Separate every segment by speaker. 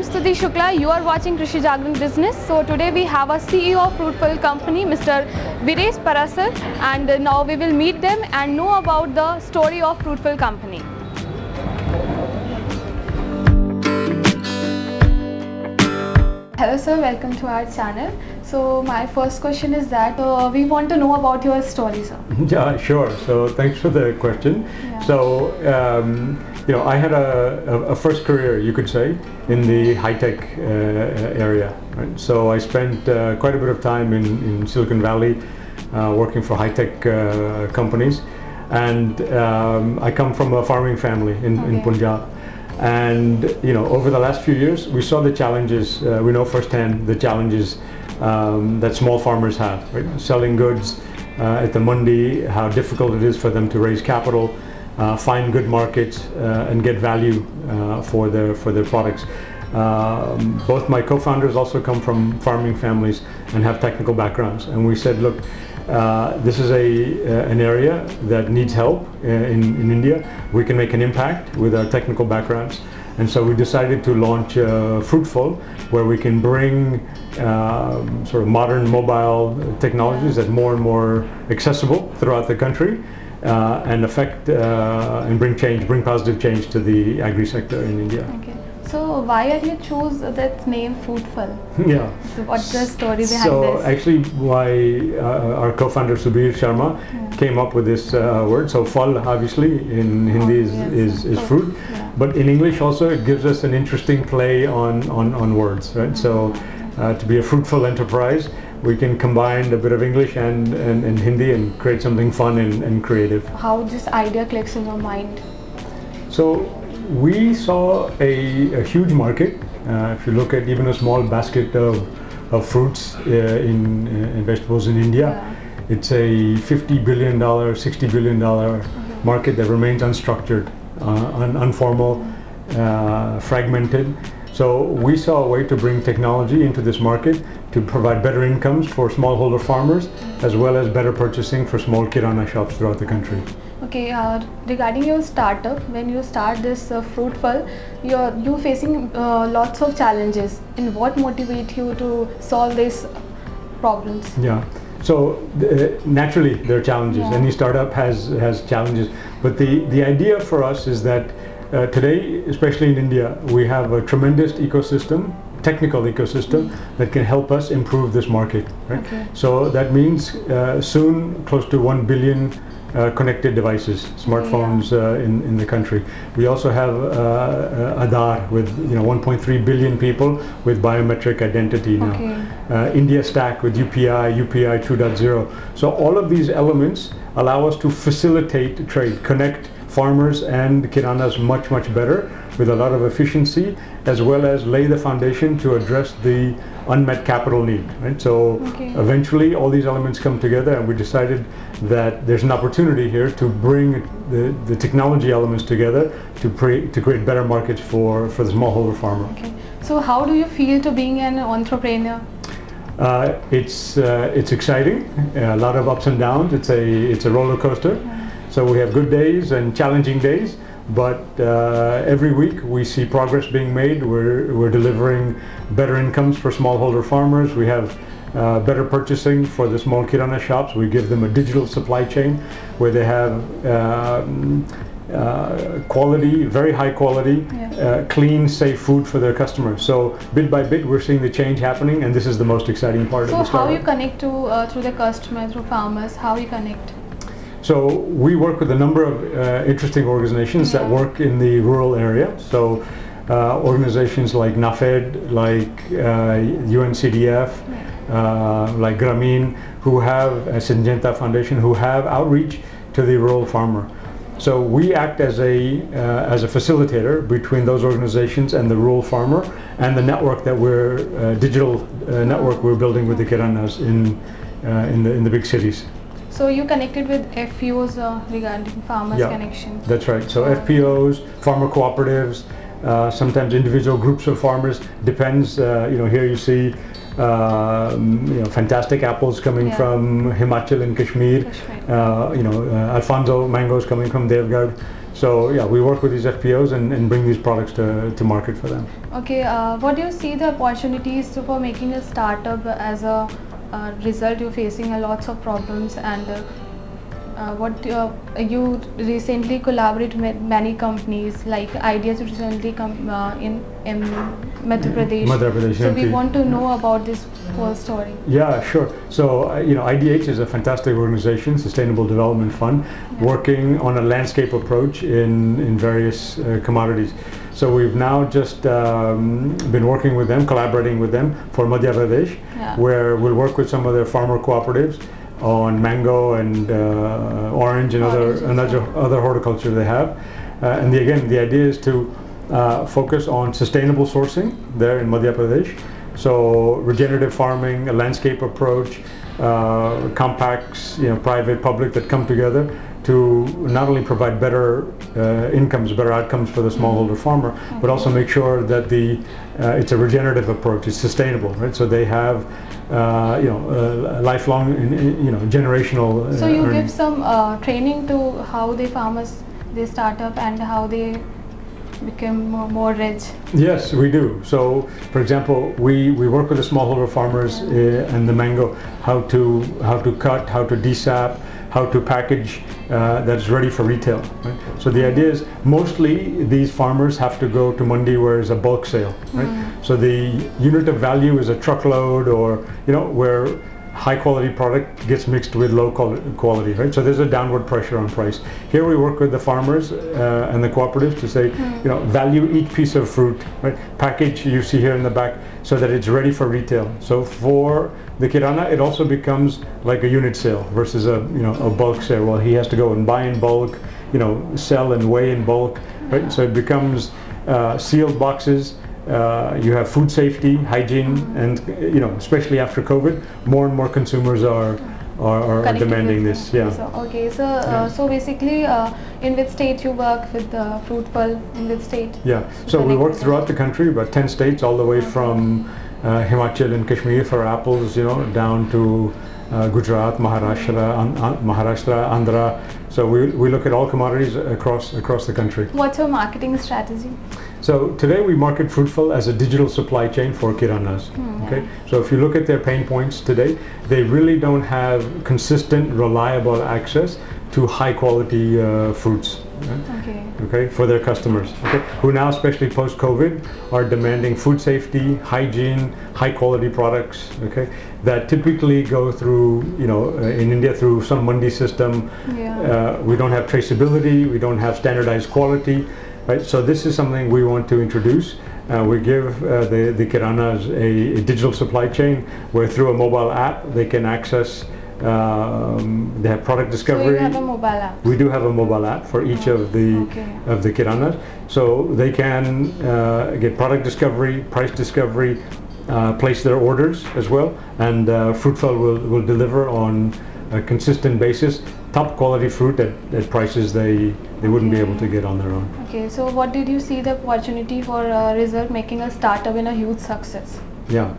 Speaker 1: Stuti Shukla. You are watching Krishi Jagran Business. So today we have a CEO of Fruitfal company, Mr. Viresh Prashar, and now we will meet them and know about the story of Fruitfal company. Hello sir, welcome to our channel. So my first question is that we want to know about your story, sir.
Speaker 2: Yeah, sure. So thanks for the question.
Speaker 1: Yeah.
Speaker 2: So I had a first career, you could say, in the high-tech area. Right? So I spent quite a bit of time in Silicon Valley working for high-tech companies, and I come from a farming family in Punjab. And over the last few years, we saw the challenges. We know firsthand the challenges that small farmers have, right? Selling goods at the mandi, how difficult it is for them to raise capital, find good markets, and get value for their products. Both my co-founders also come from farming families and have technical backgrounds, and we said, look, this is an area that needs help in India. We can make an impact with our technical backgrounds, and so we decided to launch Fruitfal, where we can bring sort of modern mobile technologies that more and more accessible throughout the country, and affect and bring positive change to the agri sector in India.
Speaker 1: Okay. So why are you choose that name Fruitfal?
Speaker 2: Yeah.
Speaker 1: So what's the story behind this?
Speaker 2: So actually, why our co-founder Subir Sharma came up with this word. So fal, obviously in Hindi is fruit, but in English also it gives us an interesting play on words, right? So to be a fruitful enterprise, we can combine a bit of English and Hindi and create something fun and creative.
Speaker 1: How this idea clicks in your mind?
Speaker 2: So we saw a huge market. If you look at even a small basket of fruits in vegetables in India, it's a $50 billion, $60 billion market that remains unstructured, informal, fragmented. So we saw a way to bring technology into this market to provide better incomes for smallholder farmers, as well as better purchasing for small kirana shops throughout the country.
Speaker 1: Okay, regarding your startup, when you start this Fruitfal, you're facing lots of challenges. And what motivates you to solve these problems?
Speaker 2: Yeah, so naturally there are challenges. Any startup has challenges, but the idea for us is that today, especially in India, we have a tremendous ecosystem, technical ecosystem, that can help us improve this market. Right?
Speaker 1: Okay.
Speaker 2: So that means soon close to 1 billion connected devices, smartphones in the country. We also have Aadhaar with 1.3 billion people with biometric identity now.
Speaker 1: Okay.
Speaker 2: India Stack with UPI 2.0. So all of these elements allow us to facilitate trade, connect farmers and kiranas much better with a lot of efficiency, as well as lay the foundation to address the unmet capital need. Right? So eventually all these elements come together, and we decided that there's an opportunity here to bring the technology elements together to create better markets for the smallholder farmer.
Speaker 1: Okay. So how do you feel to being an entrepreneur?
Speaker 2: It's exciting, a lot of ups and downs. It's a roller coaster. So we have good days and challenging days, but every week we see progress being made. We're delivering better incomes for smallholder farmers. We have better purchasing for the small kirana shops. We give them a digital supply chain where they have quality, very high quality, clean, safe food for their customers. So bit by bit we're seeing the change happening, and this is the most exciting part of the startup.
Speaker 1: So how you connect through the customer, through farmers, how you connect?
Speaker 2: So we work with a number of interesting organizations that work in the rural area. So organizations like NAFED, like UNCDF, like Grameen, who have Syngenta Foundation, who have outreach to the rural farmer. So we act as a facilitator between those organizations and the rural farmer, and the network that digital network we're building with the kiranas in the big cities.
Speaker 1: So you connected with FPOs regarding farmers connection.
Speaker 2: That's right. So FPOs, farmer cooperatives, sometimes individual groups of farmers. Depends. Here you see fantastic apples coming from Himachal and Kashmir. Alfonso mangoes coming from Devgarh. So yeah, we work with these FPOs and bring these products to market for them.
Speaker 1: Okay, what do you see the opportunities for making a startup? As a result, you're facing lots of problems, and you recently collaborated with many companies like Ideas recently in Madhya Pradesh. So we want to know about this whole story.
Speaker 2: Yeah, sure. So IDH is a fantastic organization, Sustainable Development Fund, working on a landscape approach in various commodities. So we've now just been working with them, collaborating with them for Madhya Pradesh, where we'll work with some of their farmer cooperatives on mango and orange and other horticulture they have. And the idea is to focus on sustainable sourcing there in Madhya Pradesh. So regenerative farming, a landscape approach, compacts, private, public, that come together to not only provide better incomes, better outcomes for the smallholder farmer, but also make sure that it's a regenerative approach, it's sustainable, right? So they have lifelong, generational.
Speaker 1: So you give some training to how the farmers they start up and how they become more rich.
Speaker 2: Yes, we do. So, for example, we work with the smallholder farmers and the mango, how to cut, how to desap, how to package that's ready for retail. Right? So the idea is mostly these farmers have to go to mandi where it's a bulk sale. Right? So the unit of value is a truckload, or where high quality product gets mixed with low quality, right? So there's a downward pressure on price. Here we work with the farmers and the cooperatives to say, value each piece of fruit, right? Package, you see here in the back, so that it's ready for retail. So for the kirana, it also becomes like a unit sale versus a bulk sale. Well, he has to go and buy in bulk, sell and weigh in bulk, right? So it becomes sealed boxes. You have food safety, hygiene, and especially after COVID, more and more consumers are demanding this. Yeah.
Speaker 1: So basically, in which state you work with Fruitfal? In which state?
Speaker 2: Yeah. So we work throughout the country, about 10 states, all the way from Himachal and Kashmir for apples, down to Gujarat, Maharashtra, Andhra. So we look at all commodities across the country.
Speaker 1: What's your marketing strategy?
Speaker 2: So today we market Fruitfal as a digital supply chain for kiranas. Okay. So if you look at their pain points today, they really don't have consistent, reliable access to high quality fruits. Right? Okay, for their customers, who now, especially post-COVID, are demanding food safety, hygiene, high-quality products, that typically go through, in India through some mandi system. We don't have traceability, we don't have standardized quality, right? So this is something we want to introduce. We give the kiranas a digital supply chain where through a mobile app they can access. They have product discovery.
Speaker 1: So you have a mobile app?
Speaker 2: We do have a mobile app for each of the kiranas. So they can get product discovery, price discovery, place their orders as well, and Fruitfal will deliver on a consistent basis top quality fruit at prices they wouldn't be able to get on their own.
Speaker 1: Okay, so what did you see the opportunity for result making a startup in a huge success?
Speaker 2: Yeah.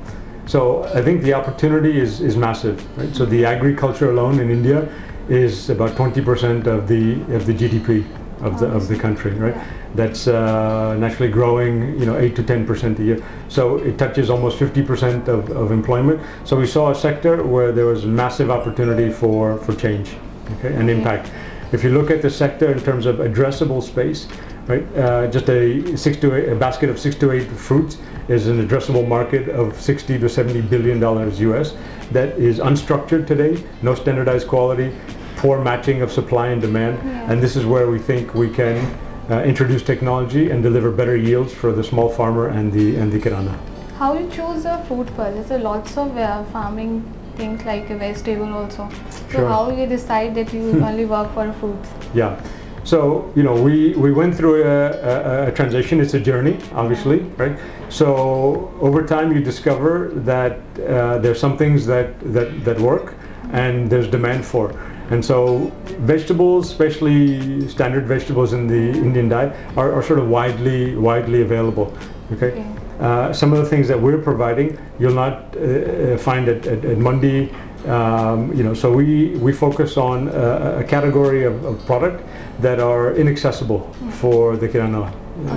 Speaker 2: So I think the opportunity is massive, right? So the agriculture alone in India is about 20% of the GDP of the country, right? That's naturally growing, 8 to 10% a year. So it touches almost 50% of employment. So we saw a sector where there was massive opportunity for change, and impact. If you look at the sector in terms of addressable space, right? Just a basket of 6 to 8 fruits is an addressable market of 60 to 70 billion dollars US that is unstructured today, no standardized quality, poor matching of supply and demand, and this is where we think we can introduce technology and deliver better yields for the small farmer and the kirana.
Speaker 1: How you choose a Fruitfal? There's lots of farming things like a vegetable also. So how you decide that you only work for fruits?
Speaker 2: Yeah. So, we went through a transition. It's a journey, obviously, right? So over time you discover that there's some things that work and there's demand for. And so vegetables, especially standard vegetables in the Indian diet, are sort of widely available. Some of the things that we're providing, you'll not find at mandi So we focus on a category of product that are inaccessible for the kirana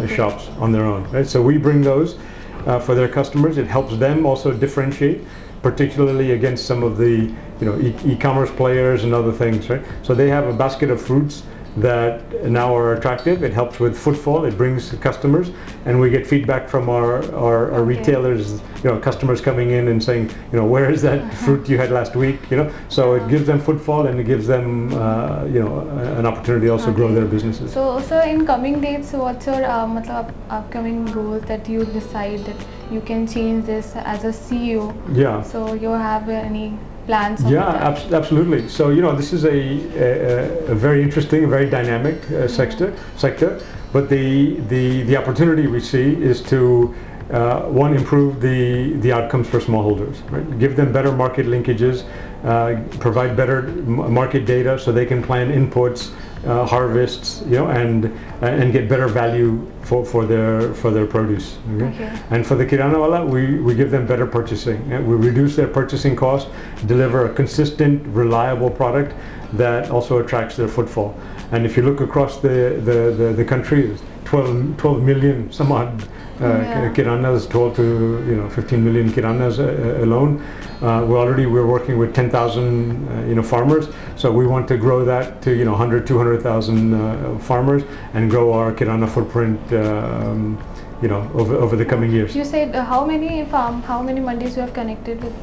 Speaker 2: shops on their own. Right? So we bring those for their customers. It helps them also differentiate, particularly against some of the e-commerce players and other things. Right? So they have a basket of fruits that now are attractive. It helps with footfall. It brings customers, and we get feedback from our retailers. Customers coming in and saying, where is that fruit you had last week? So it gives them footfall, and it gives them an opportunity to also grow their businesses.
Speaker 1: So in coming days, what's your upcoming goals that you decide that you can change this as a CEO?
Speaker 2: Yeah.
Speaker 1: So you have any plans?
Speaker 2: Absolutely. So this is a very interesting, very dynamic sector. But the opportunity we see is to one, improve the outcomes for smallholders, right? Give them better market linkages, provide better market data so they can plan inputs, harvests, and get better value for their produce. Okay? And for the kirana wala, we give them better purchasing. We reduce their purchasing cost, deliver a consistent, reliable product that also attracts their footfall. And if you look across the country, 12 million some odd kiranas, 12 to 15 million kiranas alone. We're working with 10,000 farmers, so we want to grow that to 100, 200,000 farmers and grow our kirana footprint over the coming years.
Speaker 1: You said how many mandis you have connected with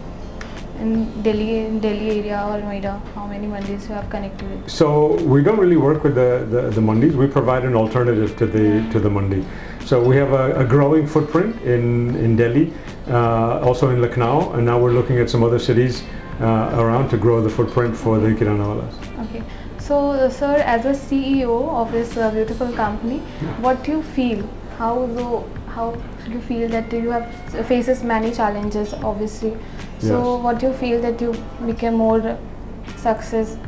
Speaker 1: in Delhi area or Noida? How many mandis you have connected with?
Speaker 2: So we don't really work with the mandis. We provide an alternative to the mandi. So we have a growing footprint in Delhi, also in Lucknow, and now we're looking at some other cities around to grow the footprint for the kirana walas.
Speaker 1: Okay. So, sir, as a CEO of this beautiful company, what do you feel? How do you feel that you have faces many challenges, obviously? So, what do you feel that you became more success?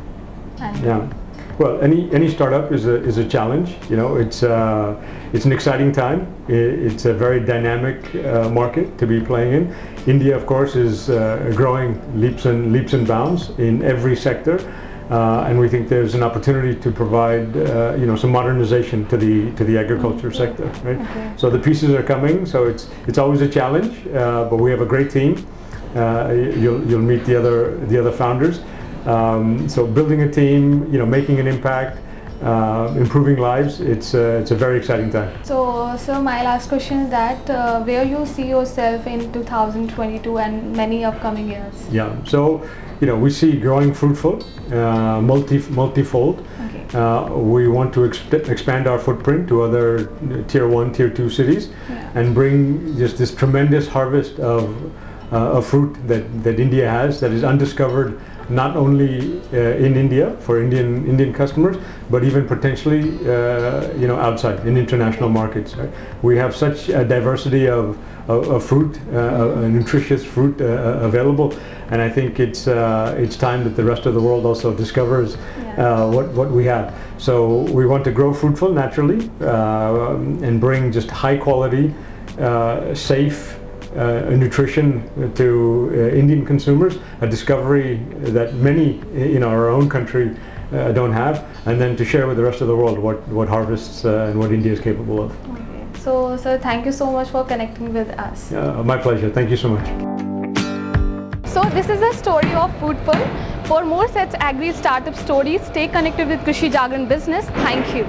Speaker 2: Well, any startup is a challenge. It's an exciting time. It's a very dynamic market to be playing in. India, of course, is growing leaps and bounds in every sector, and we think there's an opportunity to provide some modernization to the agriculture sector. Right? So the pieces are coming. So it's always a challenge, but we have a great team. You'll meet the other founders. So building a team, making an impact, improving lives, it's a very exciting time.
Speaker 1: So my last question is that where you see yourself in 2022 and many upcoming years?
Speaker 2: Yeah, so we see growing Fruitfal, multifold. We want to expand our footprint to other tier 1, tier 2 cities, and bring just this tremendous harvest of fruit that India has that is undiscovered, not only in India for Indian customers, but even potentially outside in international markets. Right? We have such a diversity of fruit, nutritious fruit available, and I think it's time that the rest of the world also discovers what we have. So we want to grow Fruitfal naturally and bring just high quality, safe nutrition to Indian consumers, a discovery that many in our own country don't have, and then to share with the rest of the world what harvests and what India is capable of.
Speaker 1: Okay. So, sir, thank you so much for connecting with us.
Speaker 2: My pleasure. Thank you so much.
Speaker 1: So, this is the story of Fruitfal. For more such agri startup stories, stay connected with Krishi Jagran Business. Thank you.